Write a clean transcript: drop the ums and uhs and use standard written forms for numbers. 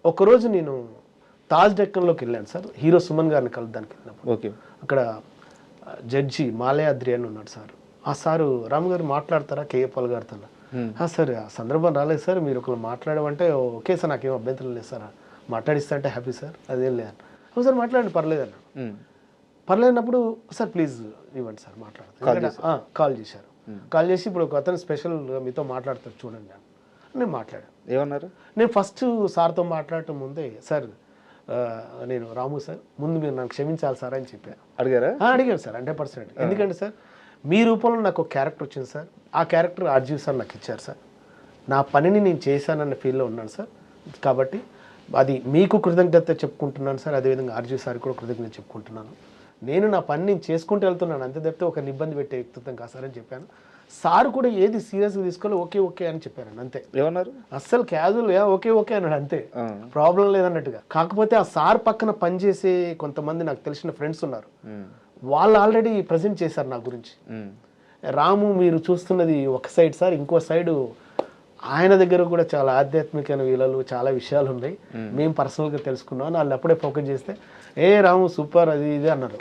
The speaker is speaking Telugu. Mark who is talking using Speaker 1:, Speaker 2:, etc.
Speaker 1: ఒకరోజు నేను తాజ్ డెక్కన్లోకి వెళ్ళాను సార్, హీరో సుమన్ గారిని కలవడానికి వెళ్ళినప్పుడు.
Speaker 2: ఓకే.
Speaker 1: అక్కడ జడ్జి మాలయాద్రి అని ఉన్నాడు సార్. ఆ సారు రాము గారు మాట్లాడతారా కేఏ పాల్ గారితో? సార్ ఆ సందర్భం రాలేదు సార్, మీరు ఒకరు మాట్లాడమంటే ఓకే సార్, నాకేం అభ్యంతరం లేదు సార్, మాట్లాడిస్తా అంటే హ్యాపీ సార్, అదేం లేదు అన్న. సార్ మాట్లాడండి పర్లేదు అన్న. పర్లేనప్పుడు సార్ ప్లీజ్ ఇవ్వండి సార్ మాట్లాడతాను. కాల్ చేశారు. కాల్ చేసి ఇప్పుడు ఒక అతను స్పెషల్ మీతో మాట్లాడతారు చూడండి అని నేను మాట్లాడాను.
Speaker 2: ఏమన్నారు?
Speaker 1: నేను ఫస్ట్ సార్తో మాట్లాడటం ముందే సార్ నేను రాము సార్, ముందు మీరు నన్ను క్షమించాలి సార్ అని చెప్పాను.
Speaker 2: అడిగారా?
Speaker 1: అడిగాను సార్ 100%. ఎందుకంటే సార్ మీ రూపంలో నాకు ఒక క్యారెక్టర్ వచ్చింది సార్, ఆ క్యారెక్టర్ ఆర్జీవ్ సార్ నాకు ఇచ్చారు సార్, నా పనిని నేను చేశానన్న ఫీల్లో ఉన్నాను సార్. కాబట్టి అది మీకు కృతజ్ఞత చెప్పుకుంటున్నాను సార్, అదేవిధంగా ఆర్జీవ్ సార్ కూడా కృతజ్ఞత చెప్పుకుంటున్నాను. నేను నా పని నేను చేసుకుంటూ వెళ్తున్నాను, అంతే తప్పితే ఒక ఇబ్బంది పెట్టే వ్యక్తిత్వం కాదు సార్ అని చెప్పాను. సార్ కూడా ఏది సీరియస్గా తీసుకోవాలి, ఓకే ఓకే అని చెప్పాను అంతే.
Speaker 2: ఏమన్నారు?
Speaker 1: అస్సలు క్యాజువల్ ఓకే ఓకే అన్నాడు అంతే, ప్రాబ్లం లేదన్నట్టుగా. కాకపోతే ఆ సార్ పక్కన పనిచేసే కొంతమంది నాకు తెలిసిన ఫ్రెండ్స్ ఉన్నారు, వాళ్ళు ఆల్రెడీ ప్రజెంట్ చేశారు నా గురించి. రాము మీరు చూస్తున్నది ఒక సైడ్ సార్, ఇంకో సైడు ఆయన దగ్గర కూడా చాలా ఆధ్యాత్మికమైన విలువలు చాలా విషయాలు ఉన్నాయి, మేము పర్సనల్గా తెలుసుకున్నాం. వాళ్ళు అప్పుడే ఫోకస్ చేస్తే ఏ రాము సూపర్ అది ఇది అన్నారు.